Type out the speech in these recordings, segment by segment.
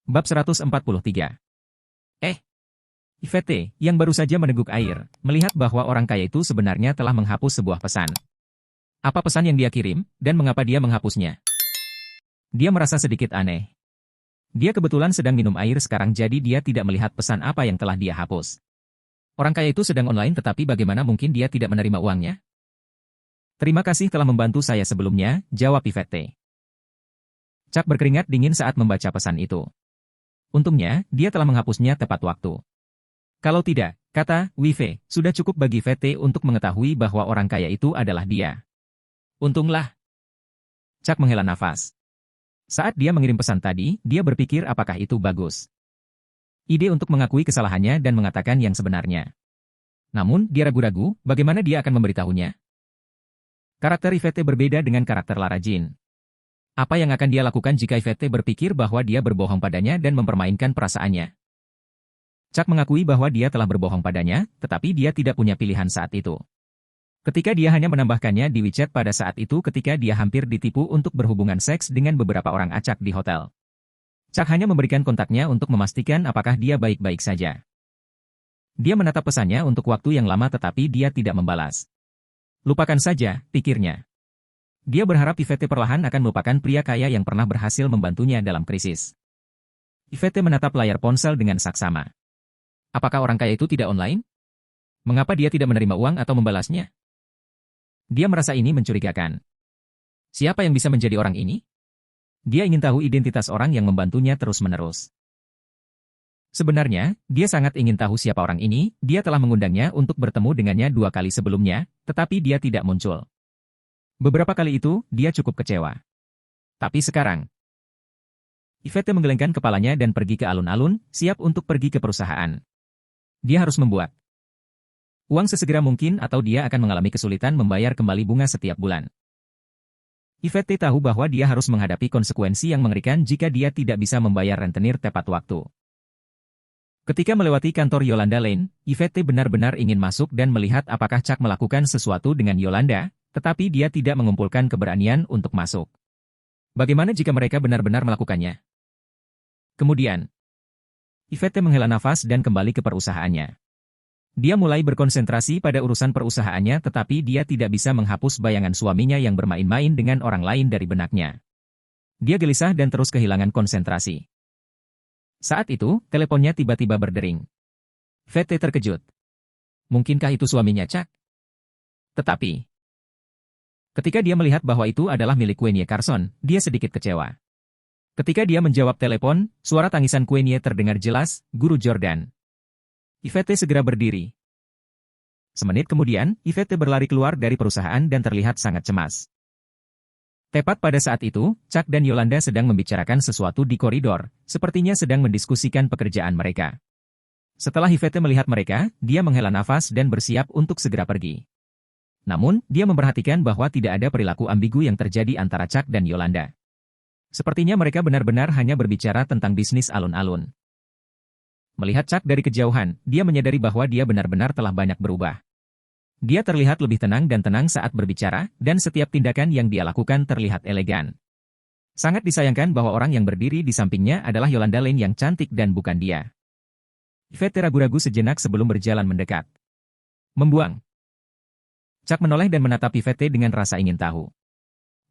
Bab 143. Yvette, yang baru saja meneguk air, melihat bahwa orang kaya itu sebenarnya telah menghapus sebuah pesan. Apa pesan yang dia kirim, dan mengapa dia menghapusnya? Dia merasa sedikit aneh. Dia kebetulan sedang minum air sekarang jadi dia tidak melihat pesan apa yang telah dia hapus. Orang kaya itu sedang online tetapi bagaimana mungkin dia tidak menerima uangnya? Terima kasih telah membantu saya sebelumnya, jawab Yvette. Chuck berkeringat dingin saat membaca pesan itu. Untungnya, dia telah menghapusnya tepat waktu. Kalau tidak, kata Wife, sudah cukup bagi Yvette untuk mengetahui bahwa orang kaya itu adalah dia. Untunglah. Chuck menghela nafas. Saat dia mengirim pesan tadi, dia berpikir apakah itu bagus. Ide untuk mengakui kesalahannya dan mengatakan yang sebenarnya. Namun, dia ragu-ragu, bagaimana dia akan memberitahunya? Karakter Yvette berbeda dengan karakter Lara Jean. Apa yang akan dia lakukan jika Yvette berpikir bahwa dia berbohong padanya dan mempermainkan perasaannya? Chuck mengakui bahwa dia telah berbohong padanya, tetapi dia tidak punya pilihan saat itu. Ketika dia hanya menambahkannya di WeChat pada saat itu ketika dia hampir ditipu untuk berhubungan seks dengan beberapa orang acak di hotel. Chuck hanya memberikan kontaknya untuk memastikan apakah dia baik-baik saja. Dia menatap pesannya untuk waktu yang lama tetapi dia tidak membalas. Lupakan saja, pikirnya. Dia berharap Yvette perlahan akan melupakan pria kaya yang pernah berhasil membantunya dalam krisis. Yvette menatap layar ponsel dengan saksama. Apakah orang kaya itu tidak online? Mengapa dia tidak menerima uang atau membalasnya? Dia merasa ini mencurigakan. Siapa yang bisa menjadi orang ini? Dia ingin tahu identitas orang yang membantunya terus-menerus. Sebenarnya, dia sangat ingin tahu siapa orang ini, dia telah mengundangnya untuk bertemu dengannya 2 kali sebelumnya, tetapi dia tidak muncul. Beberapa kali itu, dia cukup kecewa. Tapi sekarang, Yvette menggelengkan kepalanya dan pergi ke alun-alun, siap untuk pergi ke perusahaan. Dia harus membuat uang sesegera mungkin atau dia akan mengalami kesulitan membayar kembali bunga setiap bulan. Yvette tahu bahwa dia harus menghadapi konsekuensi yang mengerikan jika dia tidak bisa membayar rentenir tepat waktu. Ketika melewati kantor Yolanda Lane, Yvette benar-benar ingin masuk dan melihat apakah Chuck melakukan sesuatu dengan Yolanda, tetapi dia tidak mengumpulkan keberanian untuk masuk. Bagaimana jika mereka benar-benar melakukannya? Kemudian, Yvette menghela nafas dan kembali ke perusahaannya. Dia mulai berkonsentrasi pada urusan perusahaannya tetapi dia tidak bisa menghapus bayangan suaminya yang bermain-main dengan orang lain dari benaknya. Dia gelisah dan terus kehilangan konsentrasi. Saat itu, teleponnya tiba-tiba berdering. Yvette terkejut. Mungkinkah itu suaminya Chuck? Tetapi, ketika dia melihat bahwa itu adalah milik Queenie Carson, dia sedikit kecewa. Ketika dia menjawab telepon, suara tangisan Queenie terdengar jelas, Guru Jordan. Yvette segera berdiri. Semenit kemudian, Yvette berlari keluar dari perusahaan dan terlihat sangat cemas. Tepat pada saat itu, Chuck dan Yolanda sedang membicarakan sesuatu di koridor, sepertinya sedang mendiskusikan pekerjaan mereka. Setelah Yvette melihat mereka, dia menghela nafas dan bersiap untuk segera pergi. Namun, dia memperhatikan bahwa tidak ada perilaku ambigu yang terjadi antara Chuck dan Yolanda. Sepertinya mereka benar-benar hanya berbicara tentang bisnis alun-alun. Melihat Chuck dari kejauhan, dia menyadari bahwa dia benar-benar telah banyak berubah. Dia terlihat lebih tenang dan tenang saat berbicara, dan setiap tindakan yang dia lakukan terlihat elegan. Sangat disayangkan bahwa orang yang berdiri di sampingnya adalah Yolanda Lane yang cantik dan bukan dia. Yvette ragu-ragu sejenak sebelum berjalan mendekat. Membuang. Chuck menoleh dan menatap Yvette dengan rasa ingin tahu.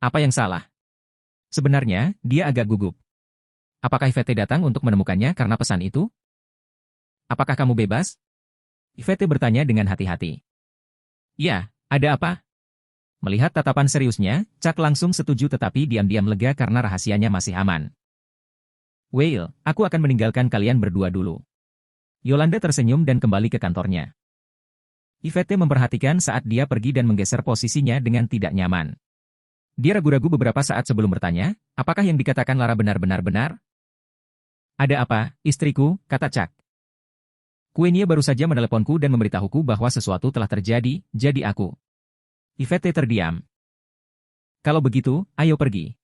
Apa yang salah? Sebenarnya, dia agak gugup. Apakah Yvette datang untuk menemukannya karena pesan itu? Apakah kamu bebas? Yvette bertanya dengan hati-hati. Ya, ada apa? Melihat tatapan seriusnya, Chuck langsung setuju tetapi diam-diam lega karena rahasianya masih aman. Well, aku akan meninggalkan kalian berdua dulu. Yolanda tersenyum dan kembali ke kantornya. Yvette memperhatikan saat dia pergi dan menggeser posisinya dengan tidak nyaman. Dia ragu-ragu beberapa saat sebelum bertanya, apakah yang dikatakan Lara benar-benar benar? Ada apa, istriku, kata Chuck. Queenie baru saja meneleponku dan memberitahuku bahwa sesuatu telah terjadi, jadi aku. Yvette terdiam. Kalau begitu, ayo pergi.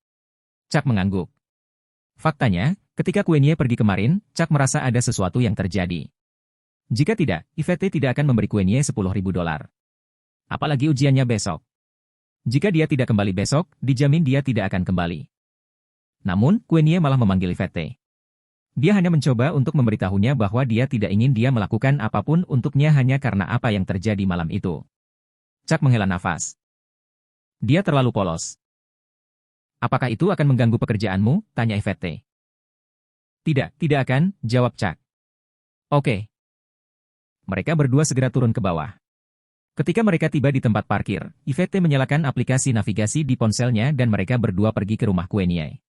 Chuck mengangguk. Faktanya, ketika Queenie pergi kemarin, Chuck merasa ada sesuatu yang terjadi. Jika tidak, Yvette tidak akan memberi Queenie $10.000. Apalagi ujiannya besok. Jika dia tidak kembali besok, dijamin dia tidak akan kembali. Namun, Queenie malah memanggil Yvette. Dia hanya mencoba untuk memberitahunya bahwa dia tidak ingin dia melakukan apapun untuknya hanya karena apa yang terjadi malam itu. Chuck menghela nafas. Dia terlalu polos. Apakah itu akan mengganggu pekerjaanmu? Tanya Yvette. Tidak akan, jawab Chuck. Oke. Mereka berdua segera turun ke bawah. Ketika mereka tiba di tempat parkir, Yvette menyalakan aplikasi navigasi di ponselnya dan mereka berdua pergi ke rumah Queenie.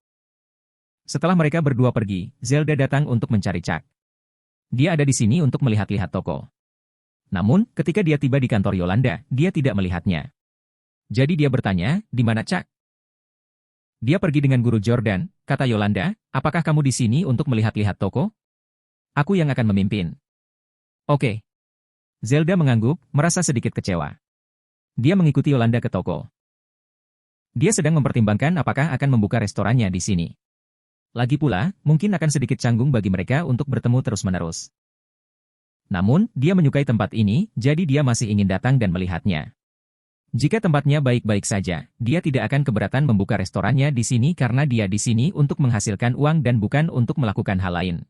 Setelah mereka berdua pergi, Zelda datang untuk mencari Chuck. Dia ada di sini untuk melihat-lihat toko. Namun, ketika dia tiba di kantor Yolanda, dia tidak melihatnya. Jadi dia bertanya, di mana Chuck? Dia pergi dengan guru Jordan, kata Yolanda, apakah kamu di sini untuk melihat-lihat toko? Aku yang akan memimpin. Oke. Zelda mengangguk, merasa sedikit kecewa. Dia mengikuti Yolanda ke toko. Dia sedang mempertimbangkan apakah akan membuka restorannya di sini. Lagi pula, mungkin akan sedikit canggung bagi mereka untuk bertemu terus-menerus. Namun, dia menyukai tempat ini, jadi dia masih ingin datang dan melihatnya. Jika tempatnya baik-baik saja, dia tidak akan keberatan membuka restorannya di sini karena dia di sini untuk menghasilkan uang dan bukan untuk melakukan hal lain.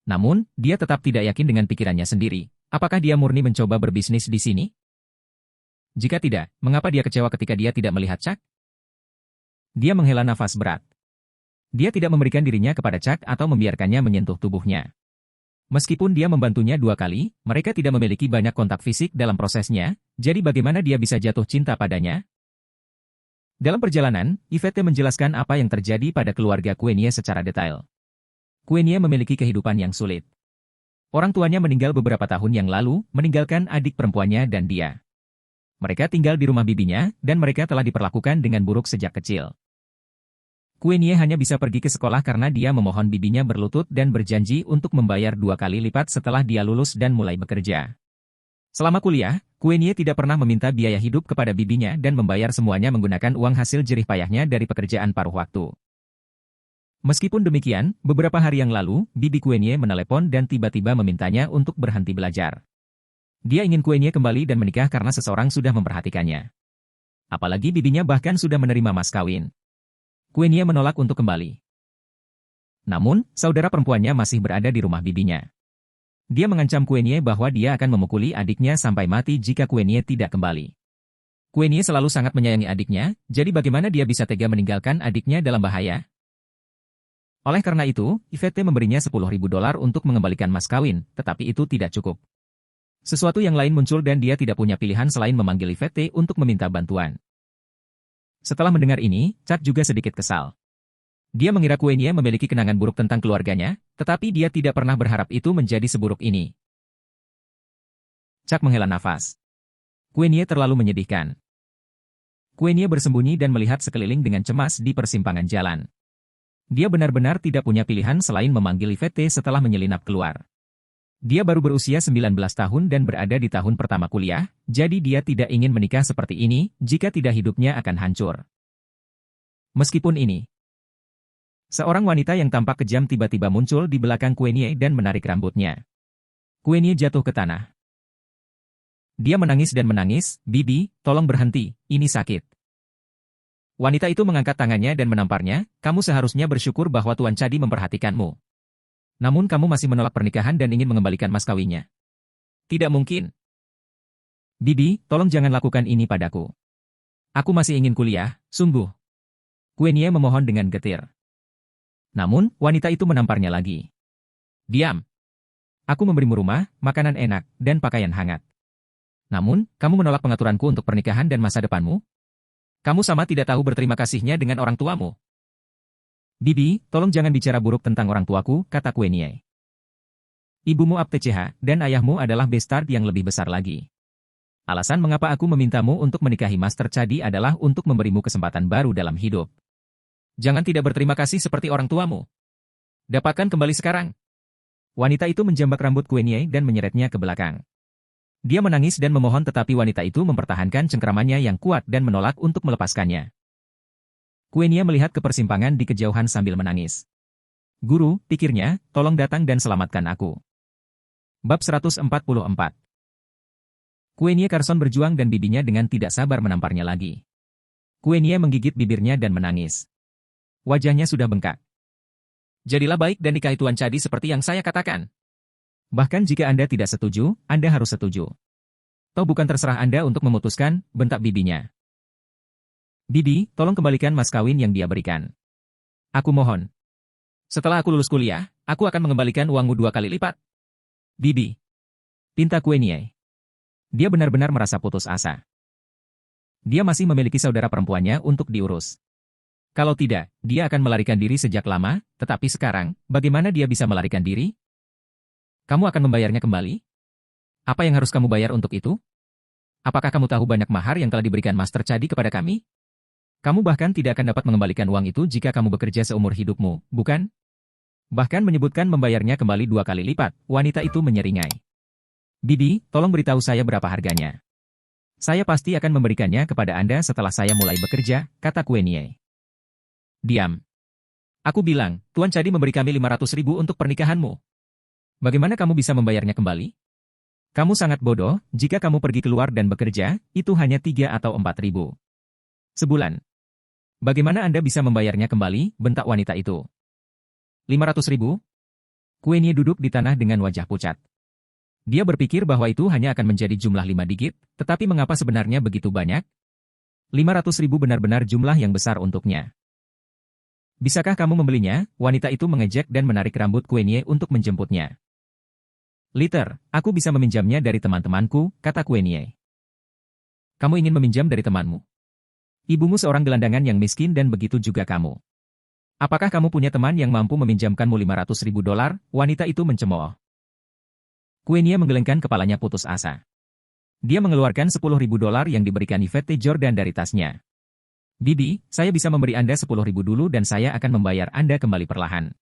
Namun, dia tetap tidak yakin dengan pikirannya sendiri. Apakah dia murni mencoba berbisnis di sini? Jika tidak, mengapa dia kecewa ketika dia tidak melihat Chuck? Dia menghela nafas berat. Dia tidak memberikan dirinya kepada Chuck atau membiarkannya menyentuh tubuhnya. Meskipun dia membantunya 2 kali, mereka tidak memiliki banyak kontak fisik dalam prosesnya, jadi bagaimana dia bisa jatuh cinta padanya? Dalam perjalanan, Yvette menjelaskan apa yang terjadi pada keluarga Queenie secara detail. Queenie memiliki kehidupan yang sulit. Orang tuanya meninggal beberapa tahun yang lalu, meninggalkan adik perempuannya dan dia. Mereka tinggal di rumah bibinya, dan mereka telah diperlakukan dengan buruk sejak kecil. Queenie hanya bisa pergi ke sekolah karena dia memohon bibinya berlutut dan berjanji untuk membayar 2 kali lipat setelah dia lulus dan mulai bekerja. Selama kuliah, Queenie tidak pernah meminta biaya hidup kepada bibinya dan membayar semuanya menggunakan uang hasil jerih payahnya dari pekerjaan paruh waktu. Meskipun demikian, beberapa hari yang lalu, bibi Queenie menelepon dan tiba-tiba memintanya untuk berhenti belajar. Dia ingin Queenie kembali dan menikah karena seseorang sudah memperhatikannya. Apalagi bibinya bahkan sudah menerima mas kawin. Queenie menolak untuk kembali. Namun, saudara perempuannya masih berada di rumah bibinya. Dia mengancam Queenie bahwa dia akan memukuli adiknya sampai mati jika Queenie tidak kembali. Queenie selalu sangat menyayangi adiknya, jadi bagaimana dia bisa tega meninggalkan adiknya dalam bahaya? Oleh karena itu, Yvette memberinya $10.000 untuk mengembalikan mas kawin, tetapi itu tidak cukup. Sesuatu yang lain muncul dan dia tidak punya pilihan selain memanggil Yvette untuk meminta bantuan. Setelah mendengar ini, Chuck juga sedikit kesal. Dia mengira Queenie memiliki kenangan buruk tentang keluarganya, tetapi dia tidak pernah berharap itu menjadi seburuk ini. Chuck menghela nafas. Queenie terlalu menyedihkan. Queenie bersembunyi dan melihat sekeliling dengan cemas di persimpangan jalan. Dia benar-benar tidak punya pilihan selain memanggil Yvette setelah menyelinap keluar. Dia baru berusia 19 tahun dan berada di tahun pertama kuliah, jadi dia tidak ingin menikah seperti ini, jika tidak hidupnya akan hancur. Meskipun ini, seorang wanita yang tampak kejam tiba-tiba muncul di belakang Queenie dan menarik rambutnya. Queenie jatuh ke tanah. Dia menangis dan menangis, "Bibi, tolong berhenti, ini sakit." Wanita itu mengangkat tangannya dan menamparnya, "Kamu seharusnya bersyukur bahwa Tuan Chadi memperhatikanmu. Namun kamu masih menolak pernikahan dan ingin mengembalikan mas kawinnya. Tidak mungkin. Bibi, tolong jangan lakukan ini padaku. Aku masih ingin kuliah, sungguh." Queenie memohon dengan getir. Namun, wanita itu menamparnya lagi. "Diam. Aku memberimu rumah, makanan enak, dan pakaian hangat. Namun, kamu menolak pengaturanku untuk pernikahan dan masa depanmu? Kamu sama tidak tahu berterima kasihnya dengan orang tuamu." "Bibi, tolong jangan bicara buruk tentang orang tuaku," kata Queenie. "Ibumu Aptecheha, dan ayahmu adalah bastard yang lebih besar lagi. Alasan mengapa aku memintamu untuk menikahi Master Chadi adalah untuk memberimu kesempatan baru dalam hidup. Jangan tidak berterima kasih seperti orang tuamu. Dapatkan kembali sekarang." Wanita itu menjambak rambut Queenie dan menyeretnya ke belakang. Dia menangis dan memohon tetapi wanita itu mempertahankan cengkramannya yang kuat dan menolak untuk melepaskannya. Queenie melihat ke persimpangan di kejauhan sambil menangis. "Guru," pikirnya, "tolong datang dan selamatkan aku." Bab 144. Queenie Carson berjuang dan bibinya dengan tidak sabar menamparnya lagi. Queenie menggigit bibirnya dan menangis. Wajahnya sudah bengkak. Jadilah baik dan nikahi Tuan Cadi seperti yang saya katakan. Bahkan jika Anda tidak setuju, Anda harus setuju. Toh bukan terserah Anda untuk memutuskan, bentak bibinya. Bibi, tolong kembalikan mas kawin yang dia berikan. Aku mohon. Setelah aku lulus kuliah, aku akan mengembalikan uangmu 2 kali lipat. Bibi. Pinta Kuenie. Dia benar-benar merasa putus asa. Dia masih memiliki saudara perempuannya untuk diurus. Kalau tidak, dia akan melarikan diri sejak lama, tetapi sekarang, bagaimana dia bisa melarikan diri? Kamu akan membayarnya kembali? Apa yang harus kamu bayar untuk itu? Apakah kamu tahu banyak mahar yang telah diberikan Master Cadi kepada kami? Kamu bahkan tidak akan dapat mengembalikan uang itu jika kamu bekerja seumur hidupmu, bukan? Bahkan menyebutkan membayarnya kembali 2 kali lipat, wanita itu menyeringai. Bibi, tolong beritahu saya berapa harganya. Saya pasti akan memberikannya kepada Anda setelah saya mulai bekerja, kata Kuenie. Diam. Aku bilang, Tuan Cadi memberi kami 500.000 untuk pernikahanmu. Bagaimana kamu bisa membayarnya kembali? Kamu sangat bodoh, jika kamu pergi keluar dan bekerja, itu hanya 3 atau 4.000 sebulan. Bagaimana Anda bisa membayarnya kembali, bentak wanita itu. 500.000? Kuenie duduk di tanah dengan wajah pucat. Dia berpikir bahwa itu hanya akan menjadi jumlah 5 digit, tetapi mengapa sebenarnya begitu banyak? 500.000 benar-benar jumlah yang besar untuknya. Bisakah kamu membelinya? Wanita itu mengejek dan menarik rambut Kuenie untuk menjemputnya. Liter, aku bisa meminjamnya dari teman-temanku, kata Kuenie. Kamu ingin meminjam dari temanmu? Ibumu seorang gelandangan yang miskin dan begitu juga kamu. Apakah kamu punya teman yang mampu meminjamkanmu 500.000 dolar? Wanita itu mencemooh. Kuenie menggelengkan kepalanya putus asa. Dia mengeluarkan 10.000 dolar yang diberikan Yvette Jordan dari tasnya. Bibi, saya bisa memberi Anda 10.000 dulu dan saya akan membayar Anda kembali perlahan.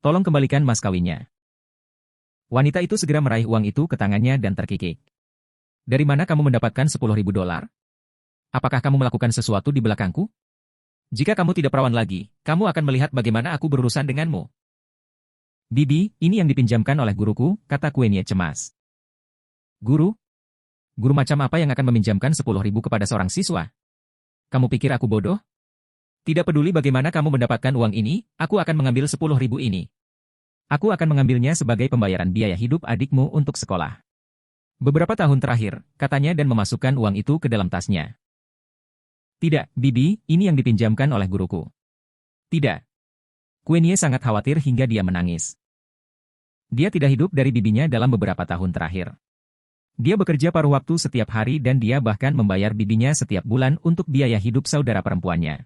Tolong kembalikan mas kawinnya. Wanita itu segera meraih uang itu ke tangannya dan terkikik. Dari mana kamu mendapatkan 10.000 dolar? Apakah kamu melakukan sesuatu di belakangku? Jika kamu tidak perawan lagi, kamu akan melihat bagaimana aku berurusan denganmu. Bibi, ini yang dipinjamkan oleh guruku, kata Kuenie cemas. Guru? Guru macam apa yang akan meminjamkan 10.000 kepada seorang siswa? Kamu pikir aku bodoh? Tidak peduli bagaimana kamu mendapatkan uang ini, aku akan mengambil 10.000 ini. Aku akan mengambilnya sebagai pembayaran biaya hidup adikmu untuk sekolah. Beberapa tahun terakhir, katanya dan memasukkan uang itu ke dalam tasnya. Tidak, Bibi, ini yang dipinjamkan oleh guruku. Tidak. Kuenie sangat khawatir hingga dia menangis. Dia tidak hidup dari bibinya dalam beberapa tahun terakhir. Dia bekerja paruh waktu setiap hari dan dia bahkan membayar bibinya setiap bulan untuk biaya hidup saudara perempuannya.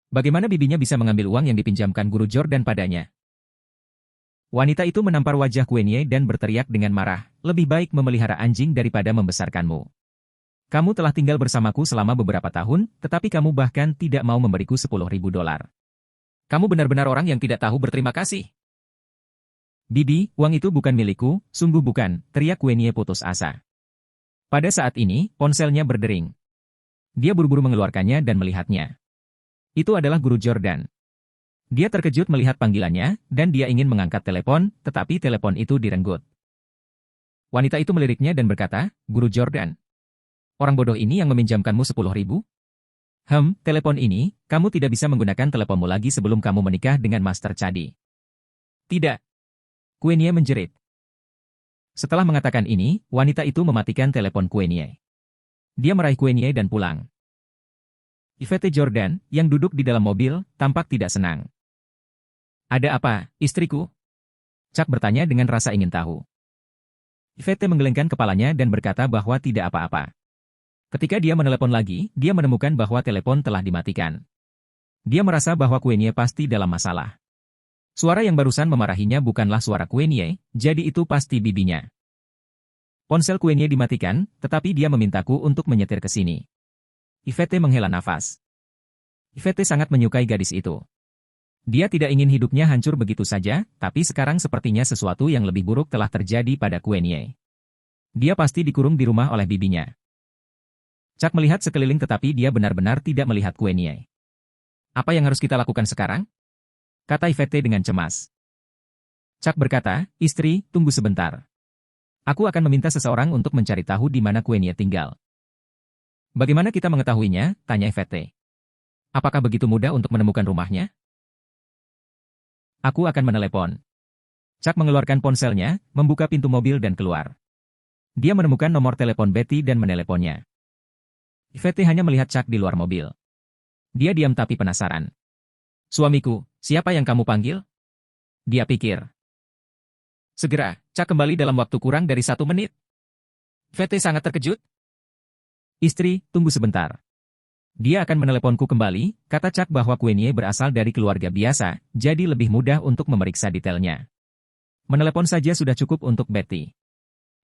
Bagaimana bibinya bisa mengambil uang yang dipinjamkan guru Jordan padanya? Wanita itu menampar wajah Kuenie dan berteriak dengan marah, lebih baik memelihara anjing daripada membesarkanmu. Kamu telah tinggal bersamaku selama beberapa tahun, tetapi kamu bahkan tidak mau memberiku 10.000 dolar. Kamu benar-benar orang yang tidak tahu berterima kasih. Bibi, uang itu bukan milikku, sungguh bukan, teriak Kuenie putus asa. Pada saat ini, ponselnya berdering. Dia buru-buru mengeluarkannya dan melihatnya. Itu adalah guru Jordan. Dia terkejut melihat panggilannya, dan dia ingin mengangkat telepon, tetapi telepon itu direnggut. Wanita itu meliriknya dan berkata, Guru Jordan. Orang bodoh ini yang meminjamkanmu 10.000? Telepon ini, kamu tidak bisa menggunakan teleponmu lagi sebelum kamu menikah dengan Master Cadi. Tidak. Kuenie menjerit. Setelah mengatakan ini, wanita itu mematikan telepon Kuenie. Dia meraih Kuenie dan pulang. Yvette Jordan, yang duduk di dalam mobil, tampak tidak senang. Ada apa, istriku? Chuck bertanya dengan rasa ingin tahu. Yvette menggelengkan kepalanya dan berkata bahwa tidak apa-apa. Ketika dia menelepon lagi, dia menemukan bahwa telepon telah dimatikan. Dia merasa bahwa Kuenie pasti dalam masalah. Suara yang barusan memarahinya bukanlah suara Kuenie, jadi itu pasti bibinya. Ponsel Kuenie dimatikan, tetapi dia memintaku untuk menyetir ke sini. Yvette menghela nafas. Yvette sangat menyukai gadis itu. Dia tidak ingin hidupnya hancur begitu saja, tapi sekarang sepertinya sesuatu yang lebih buruk telah terjadi pada Kuenie. Dia pasti dikurung di rumah oleh bibinya. Chuck melihat sekeliling tetapi dia benar-benar tidak melihat Kuenie. Apa yang harus kita lakukan sekarang? Kata Yvette dengan cemas. Chuck berkata, istri, tunggu sebentar. Aku akan meminta seseorang untuk mencari tahu di mana Kuenie tinggal. Bagaimana kita mengetahuinya? Tanya Yvette. Apakah begitu mudah untuk menemukan rumahnya? Aku akan menelepon. Chuck mengeluarkan ponselnya, membuka pintu mobil dan keluar. Dia menemukan nomor telepon Betty dan meneleponnya. Yvette hanya melihat Chuck di luar mobil. Dia diam tapi penasaran. Suamiku, siapa yang kamu panggil? Dia pikir. Segera, Chuck kembali dalam waktu kurang dari 1 menit. Yvette sangat terkejut. Istri, tunggu sebentar. Dia akan meneleponku kembali, kata Chuck bahwa Queenie berasal dari keluarga biasa, jadi lebih mudah untuk memeriksa detailnya. Menelepon saja sudah cukup untuk Betty.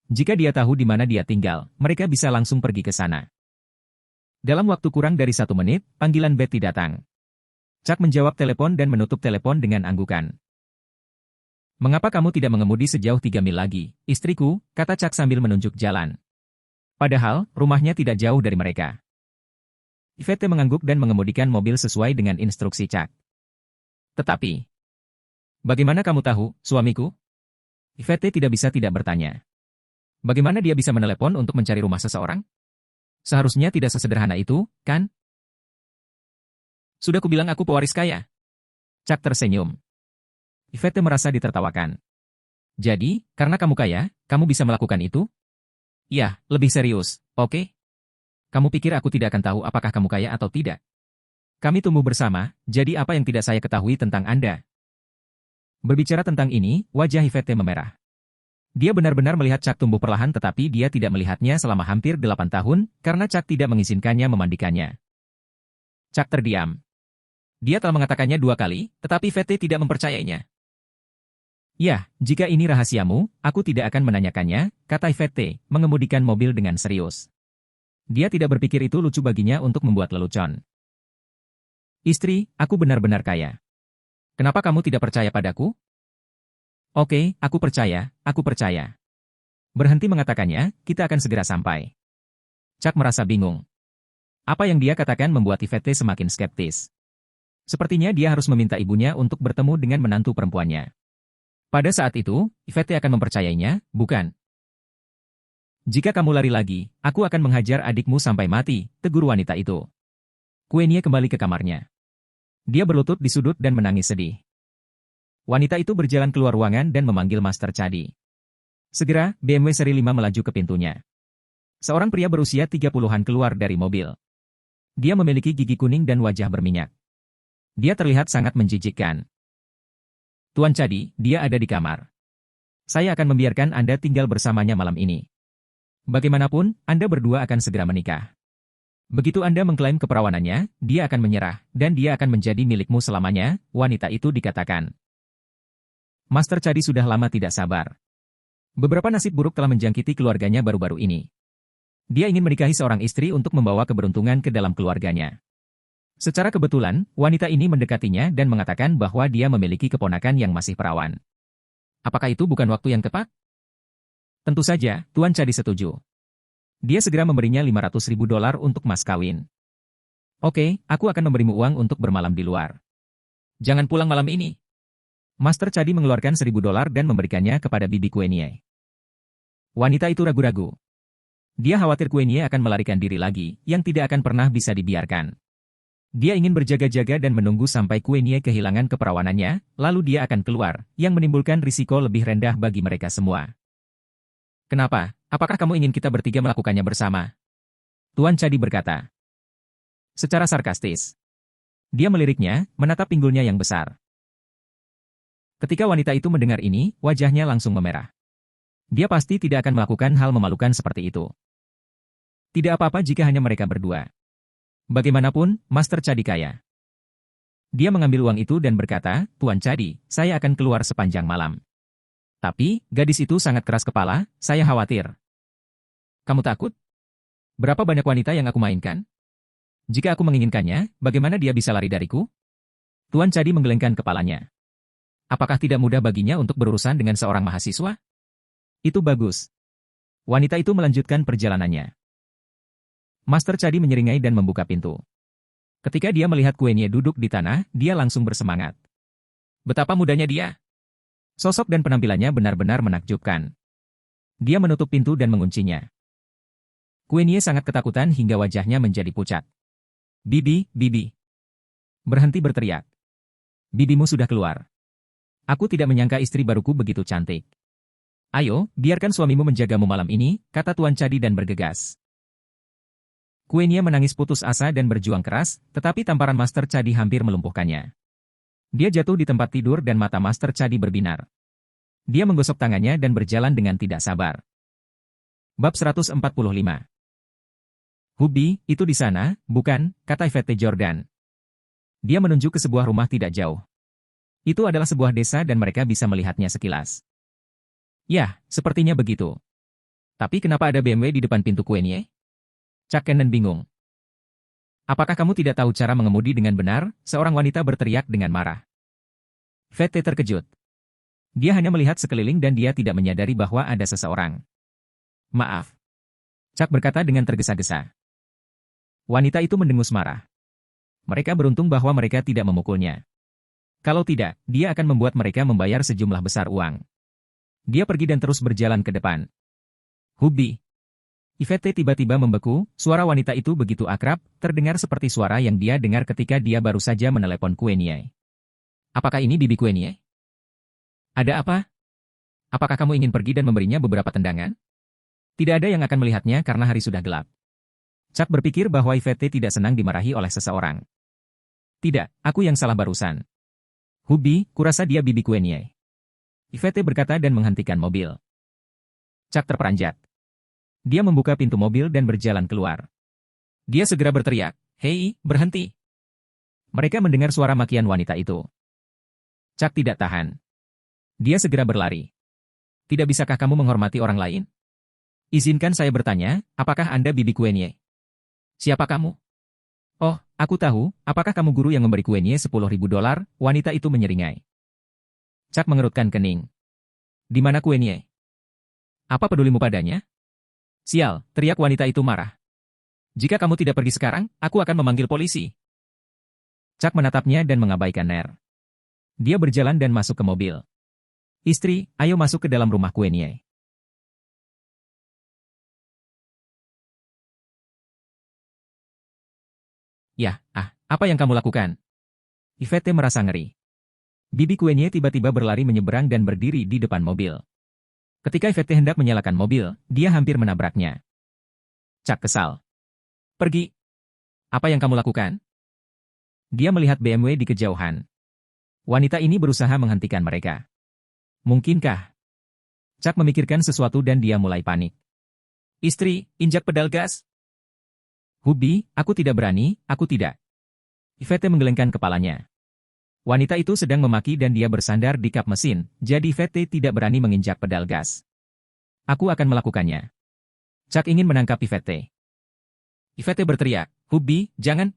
Jika dia tahu di mana dia tinggal, mereka bisa langsung pergi ke sana. Dalam waktu kurang dari 1 menit, panggilan Betty datang. Chuck menjawab telepon dan menutup telepon dengan anggukan. Mengapa kamu tidak mengemudi sejauh 3 mil lagi, istriku, kata Chuck sambil menunjuk jalan. Padahal, rumahnya tidak jauh dari mereka. Yvette mengangguk dan mengemudikan mobil sesuai dengan instruksi Chuck. Tetapi, bagaimana kamu tahu, suamiku? Yvette tidak bisa tidak bertanya. Bagaimana dia bisa menelepon untuk mencari rumah seseorang? Seharusnya tidak sesederhana itu, kan? Sudah kubilang aku pewaris kaya. Chuck tersenyum. Yvette merasa ditertawakan. Jadi, karena kamu kaya, kamu bisa melakukan itu? Ya, lebih serius, oke? Kamu pikir aku tidak akan tahu apakah kamu kaya atau tidak? Kami tumbuh bersama, jadi apa yang tidak saya ketahui tentang Anda? Berbicara tentang ini, wajah Yvette memerah. Dia benar-benar melihat Chuck tumbuh perlahan tetapi dia tidak melihatnya selama hampir 8 tahun, karena Chuck tidak mengizinkannya memandikannya. Chuck terdiam. Dia telah mengatakannya 2 kali, tetapi Yvette tidak mempercayainya. Ya, jika ini rahasiamu, aku tidak akan menanyakannya, kata Yvette, mengemudikan mobil dengan serius. Dia tidak berpikir itu lucu baginya untuk membuat lelucon. Istri, aku benar-benar kaya. Kenapa kamu tidak percaya padaku? Oke, aku percaya, aku percaya. Berhenti mengatakannya, kita akan segera sampai. Chuck merasa bingung. Apa yang dia katakan membuat Yvette semakin skeptis. Sepertinya dia harus meminta ibunya untuk bertemu dengan menantu perempuannya. Pada saat itu, Yvette akan mempercayainya, bukan? Jika kamu lari lagi, aku akan menghajar adikmu sampai mati, tegur wanita itu. Queenie kembali ke kamarnya. Dia berlutut di sudut dan menangis sedih. Wanita itu berjalan keluar ruangan dan memanggil Master Chadi. Segera, BMW seri 5 melaju ke pintunya. Seorang pria berusia 30-an keluar dari mobil. Dia memiliki gigi kuning dan wajah berminyak. Dia terlihat sangat menjijikkan. Tuan Chadi, dia ada di kamar. Saya akan membiarkan Anda tinggal bersamanya malam ini. Bagaimanapun, Anda berdua akan segera menikah. Begitu Anda mengklaim keperawanannya, dia akan menyerah, dan dia akan menjadi milikmu selamanya, wanita itu dikatakan. Master Chadi sudah lama tidak sabar. Beberapa nasib buruk telah menjangkiti keluarganya baru-baru ini. Dia ingin menikahi seorang istri untuk membawa keberuntungan ke dalam keluarganya. Secara kebetulan, wanita ini mendekatinya dan mengatakan bahwa dia memiliki keponakan yang masih perawan. Apakah itu bukan waktu yang tepat? Tentu saja, Tuan Chadi setuju. Dia segera memberinya $500.000 untuk mas kawin. Oke, aku akan memberimu uang untuk bermalam di luar. Jangan pulang malam ini. Master Chadi mengeluarkan $1.000 dan memberikannya kepada Bibi Queenie. Wanita itu ragu-ragu. Dia khawatir Queenie akan melarikan diri lagi, yang tidak akan pernah bisa dibiarkan. Dia ingin berjaga-jaga dan menunggu sampai Queenie kehilangan keperawanannya, lalu dia akan keluar, yang menimbulkan risiko lebih rendah bagi mereka semua. Kenapa? Apakah kamu ingin kita bertiga melakukannya bersama? Tuan Chadi berkata. Secara sarkastis. Dia meliriknya, menatap pinggulnya yang besar. Ketika wanita itu mendengar ini, wajahnya langsung memerah. Dia pasti tidak akan melakukan hal memalukan seperti itu. Tidak apa-apa jika hanya mereka berdua. Bagaimanapun, Master Chadi kaya. Dia mengambil uang itu dan berkata, Tuan Chadi, saya akan keluar sepanjang malam. Tapi, gadis itu sangat keras kepala, saya khawatir. Kamu takut? Berapa banyak wanita yang aku mainkan? Jika aku menginginkannya, bagaimana dia bisa lari dariku? Tuan Chadi menggelengkan kepalanya. Apakah tidak mudah baginya untuk berurusan dengan seorang mahasiswa? Itu bagus. Wanita itu melanjutkan perjalanannya. Master Chadi menyeringai dan membuka pintu. Ketika dia melihat Queenie duduk di tanah, dia langsung bersemangat. Betapa mudanya dia. Sosok dan penampilannya benar-benar menakjubkan. Dia menutup pintu dan menguncinya. Queenie sangat ketakutan hingga wajahnya menjadi pucat. Bibi, Bibi. Berhenti berteriak. Bibimu sudah keluar. Aku tidak menyangka istri baruku begitu cantik. Ayo, biarkan suamimu menjagamu malam ini, kata Tuan Cadi dan bergegas. Quenya menangis putus asa dan berjuang keras, tetapi tamparan Master Cadi hampir melumpuhkannya. Dia jatuh di tempat tidur dan mata Master Cadi berbinar. Dia menggosok tangannya dan berjalan dengan tidak sabar. Bab 145. Hubi, itu di sana, bukan, kata Yvette Jordan. Dia menunjuk ke sebuah rumah tidak jauh. Itu adalah sebuah desa dan mereka bisa melihatnya sekilas. Yah, sepertinya begitu. Tapi kenapa ada BMW di depan pintu Quenya? Chuck Cannon bingung. Apakah kamu tidak tahu cara mengemudi dengan benar? Seorang wanita berteriak dengan marah. Yvette terkejut. Dia hanya melihat sekeliling dan dia tidak menyadari bahwa ada seseorang. Maaf. Chuck berkata dengan tergesa-gesa. Wanita itu mendengus marah. Mereka beruntung bahwa mereka tidak memukulnya. Kalau tidak, dia akan membuat mereka membayar sejumlah besar uang. Dia pergi dan terus berjalan ke depan. Hubi. Yvette tiba-tiba membeku, suara wanita itu begitu akrab, terdengar seperti suara yang dia dengar ketika dia baru saja menelepon Quenya. Apakah ini Bibi Quenya? Ada apa? Apakah kamu ingin pergi dan memberinya beberapa tendangan? Tidak ada yang akan melihatnya karena hari sudah gelap. Chuck berpikir bahwa Yvette tidak senang dimarahi oleh seseorang. Tidak, aku yang salah barusan. Hubi, kurasa dia Bibi Quenya. Yvette berkata dan menghentikan mobil. Chuck terperanjat. Dia membuka pintu mobil dan berjalan keluar. Dia segera berteriak, "Hei, berhenti!" Mereka mendengar suara makian wanita itu. Chuck tidak tahan. Dia segera berlari. Tidak bisakah kamu menghormati orang lain? Izinkan saya bertanya, apakah Anda Bibi Quenya? Siapa kamu? Oh, aku tahu, apakah kamu guru yang memberi Quenya $10.000? Wanita itu menyeringai. Chuck mengerutkan kening. Di mana Quenya? Apa pedulimu padanya? Sial, teriak wanita itu marah. Jika kamu tidak pergi sekarang, aku akan memanggil polisi. Chuck menatapnya dan mengabaikan Ner. Dia berjalan dan masuk ke mobil. Istri, ayo masuk ke dalam rumah Quenya. Yah, apa yang kamu lakukan? Yvette merasa ngeri. Bibi Quenya tiba-tiba berlari menyeberang dan berdiri di depan mobil. Ketika Yvette hendak menyalakan mobil, dia hampir menabraknya. Chuck kesal. Pergi. Apa yang kamu lakukan? Dia melihat BMW di kejauhan. Wanita ini berusaha menghentikan mereka. Mungkinkah? Chuck memikirkan sesuatu dan dia mulai panik. Istri, injak pedal gas. Hubi, aku tidak berani, aku tidak. Yvette menggelengkan kepalanya. Wanita itu sedang memaki dan dia bersandar di kap mesin, jadi Yvette tidak berani menginjak pedal gas. Aku akan melakukannya. Chuck ingin menangkap Yvette. Yvette berteriak, Hubi, jangan,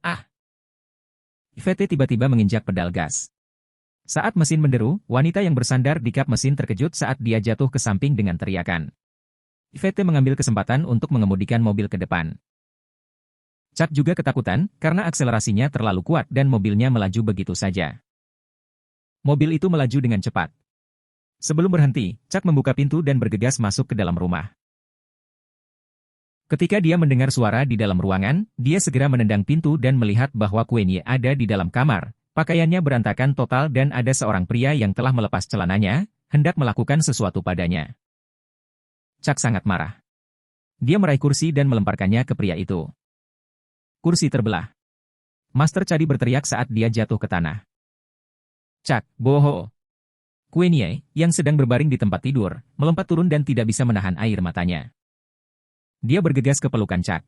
Yvette tiba-tiba menginjak pedal gas. Saat mesin menderu, wanita yang bersandar di kap mesin terkejut saat dia jatuh ke samping dengan teriakan. Yvette mengambil kesempatan untuk mengemudikan mobil ke depan. Chuck juga ketakutan karena akselerasinya terlalu kuat dan mobilnya melaju begitu saja. Mobil itu melaju dengan cepat. Sebelum berhenti, Chuck membuka pintu dan bergegas masuk ke dalam rumah. Ketika dia mendengar suara di dalam ruangan, dia segera menendang pintu dan melihat bahwa Quenya ada di dalam kamar. Pakaiannya berantakan total dan ada seorang pria yang telah melepas celananya, hendak melakukan sesuatu padanya. Chuck sangat marah. Dia meraih kursi dan melemparkannya ke pria itu. Kursi terbelah. Master Cadi berteriak saat dia jatuh ke tanah. Chuck, boho. Quenya, yang sedang berbaring di tempat tidur, melompat turun dan tidak bisa menahan air matanya. Dia bergegas ke pelukan Chuck.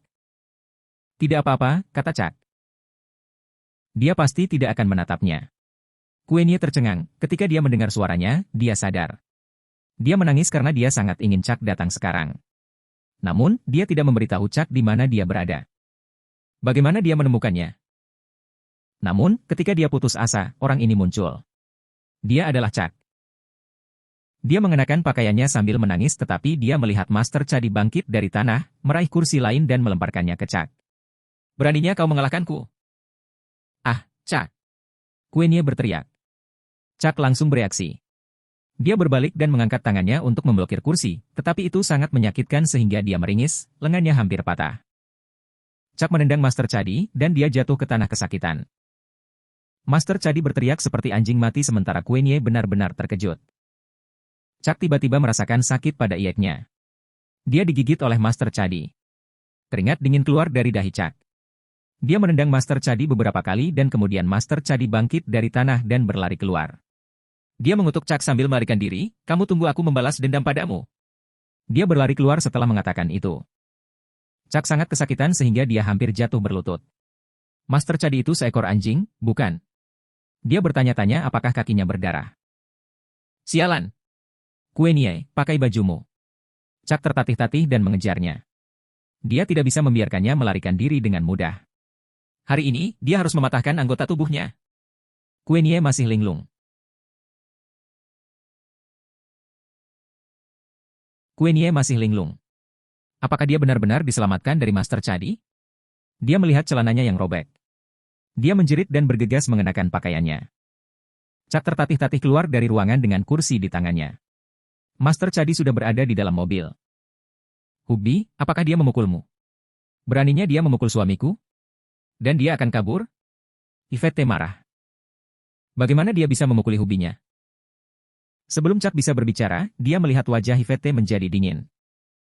Tidak apa-apa, kata Chuck. Dia pasti tidak akan menatapnya. Quenya tercengang, ketika dia mendengar suaranya, dia sadar. Dia menangis karena dia sangat ingin Chuck datang sekarang. Namun, dia tidak memberitahu Chuck di mana dia berada. Bagaimana dia menemukannya? Namun, ketika dia putus asa, orang ini muncul. Dia adalah Chuck. Dia mengenakan pakaiannya sambil menangis tetapi dia melihat Master Cadi bangkit dari tanah, meraih kursi lain dan melemparkannya ke Chuck. Beraninya kau mengalahkanku? Chuck. Quenya berteriak. Chuck langsung bereaksi. Dia berbalik dan mengangkat tangannya untuk memblokir kursi, tetapi itu sangat menyakitkan sehingga dia meringis, lengannya hampir patah. Chuck menendang Master Cadi dan dia jatuh ke tanah kesakitan. Master Chadi berteriak seperti anjing mati sementara Kuenye benar-benar terkejut. Chuck tiba-tiba merasakan sakit pada ieknya. Dia digigit oleh Master Chadi. Keringat dingin keluar dari dahi Chuck. Dia menendang Master Chadi beberapa kali dan kemudian Master Chadi bangkit dari tanah dan berlari keluar. Dia mengutuk Chuck sambil melarikan diri, "Kamu tunggu aku membalas dendam padamu." Dia berlari keluar setelah mengatakan itu. Chuck sangat kesakitan sehingga dia hampir jatuh berlutut. Master Chadi itu seekor anjing, bukan? Dia bertanya-tanya apakah kakinya berdarah. "Sialan! Kuenye, pakai bajumu." Chuck tertatih-tatih dan mengejarnya. Dia tidak bisa membiarkannya melarikan diri dengan mudah. Hari ini, dia harus mematahkan anggota tubuhnya. Kuenye masih linglung. Kuenye masih linglung. Apakah dia benar-benar diselamatkan dari Master Chadi? Dia melihat celananya yang robek. Dia menjerit dan bergegas mengenakan pakaiannya. Chuck tertatih-tatih keluar dari ruangan dengan kursi di tangannya. Master Chadi sudah berada di dalam mobil. "Hubby, apakah dia memukulmu? Beraninya dia memukul suamiku? Dan dia akan kabur?" Yvette marah. Bagaimana dia bisa memukuli Hubby-nya? Sebelum Chuck bisa berbicara, dia melihat wajah Yvette menjadi dingin.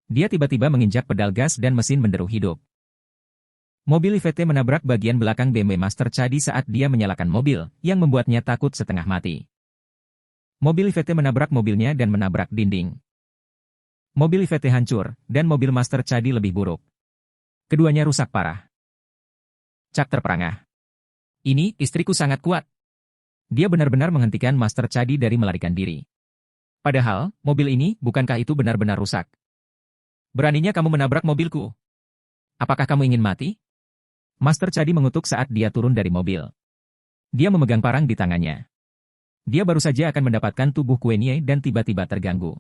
Dia tiba-tiba menginjak pedal gas dan mesin menderu hidup. Mobil Yvette menabrak bagian belakang BMW Master Chadi saat dia menyalakan mobil, yang membuatnya takut setengah mati. Mobil Yvette menabrak mobilnya dan menabrak dinding. Mobil Yvette hancur, dan mobil Master Chadi lebih buruk. Keduanya rusak parah. Chuck terperangah. "Ini, istriku sangat kuat." Dia benar-benar menghentikan Master Chadi dari melarikan diri. Padahal, mobil ini, bukankah itu benar-benar rusak? "Beraninya kamu menabrak mobilku. Apakah kamu ingin mati?" Master Chadi mengutuk saat dia turun dari mobil. Dia memegang parang di tangannya. Dia baru saja akan mendapatkan tubuh Kuenye dan tiba-tiba terganggu.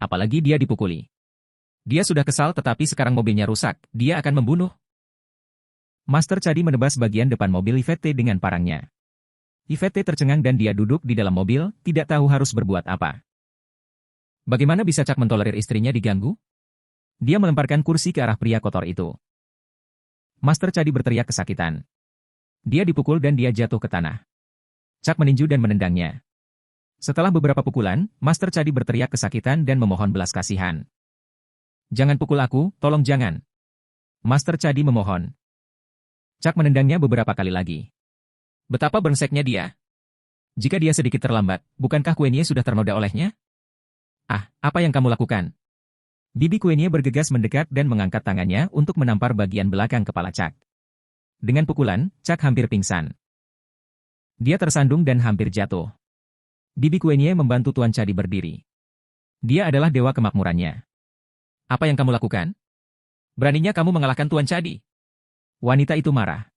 Apalagi dia dipukuli. Dia sudah kesal tetapi sekarang mobilnya rusak, dia akan membunuh. Master Chadi menebas bagian depan mobil Yvette dengan parangnya. Yvette tercengang dan dia duduk di dalam mobil, tidak tahu harus berbuat apa. Bagaimana bisa Chuck mentolerir istrinya diganggu? Dia melemparkan kursi ke arah pria kotor itu. Master Chadi berteriak kesakitan. Dia dipukul dan dia jatuh ke tanah. Chuck meninju dan menendangnya. Setelah beberapa pukulan, Master Chadi berteriak kesakitan dan memohon belas kasihan. "Jangan pukul aku, tolong jangan." Master Chadi memohon. Chuck menendangnya beberapa kali lagi. Betapa brengseknya dia. Jika dia sedikit terlambat, bukankah Kuenye sudah ternoda olehnya? "Ah, apa yang kamu lakukan?" Bibi Kuenye bergegas mendekat dan mengangkat tangannya untuk menampar bagian belakang kepala Chuck. Dengan pukulan, Chuck hampir pingsan. Dia tersandung dan hampir jatuh. Bibi Kuenye membantu Tuan Chadi berdiri. Dia adalah dewa kemakmurannya. "Apa yang kamu lakukan? Beraninya kamu mengalahkan Tuan Chadi?" Wanita itu marah.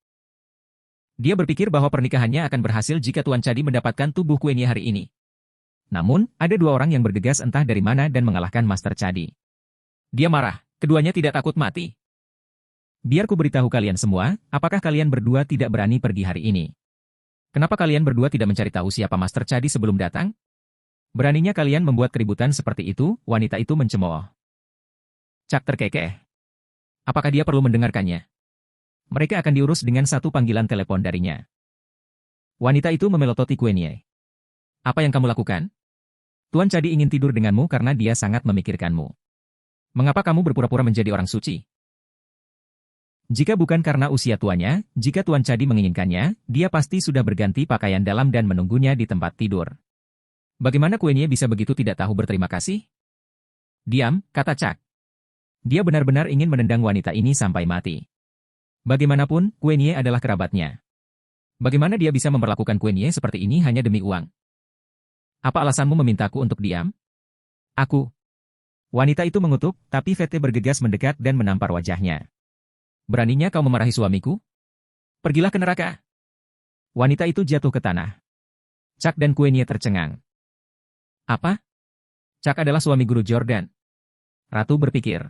Dia berpikir bahwa pernikahannya akan berhasil jika Tuan Chadi mendapatkan tubuh Kuenye hari ini. Namun, ada dua orang yang bergegas entah dari mana dan mengalahkan Master Chadi. Dia marah, keduanya tidak takut mati. "Biar ku beritahu kalian semua, apakah kalian berdua tidak berani pergi hari ini? Kenapa kalian berdua tidak mencari tahu siapa Master Chadi sebelum datang? Beraninya kalian membuat keributan seperti itu?" Wanita itu mencemooh. Chuck terkekeh. Apakah dia perlu mendengarkannya? Mereka akan diurus dengan satu panggilan telepon darinya. Wanita itu memelototi Kuenye. "Apa yang kamu lakukan? Tuan Chadi ingin tidur denganmu karena dia sangat memikirkanmu. Mengapa kamu berpura-pura menjadi orang suci? Jika bukan karena usia tuanya, jika Tuan Chadi menginginkannya, dia pasti sudah berganti pakaian dalam dan menunggunya di tempat tidur. Bagaimana Kuenye bisa begitu tidak tahu berterima kasih?" "Diam," kata Chuck. Dia benar-benar ingin menendang wanita ini sampai mati. Bagaimanapun, Kuenye adalah kerabatnya. Bagaimana dia bisa memperlakukan Kuenye seperti ini hanya demi uang? "Apa alasanmu memintaku untuk diam?" "Aku." Wanita itu mengutuk, tapi Yvette bergegas mendekat dan menampar wajahnya. "Beraninya kau memarahi suamiku? Pergilah ke neraka." Wanita itu jatuh ke tanah. Chuck dan Kuenye tercengang. "Apa? Chuck adalah suami guru Jordan?" Ratu berpikir.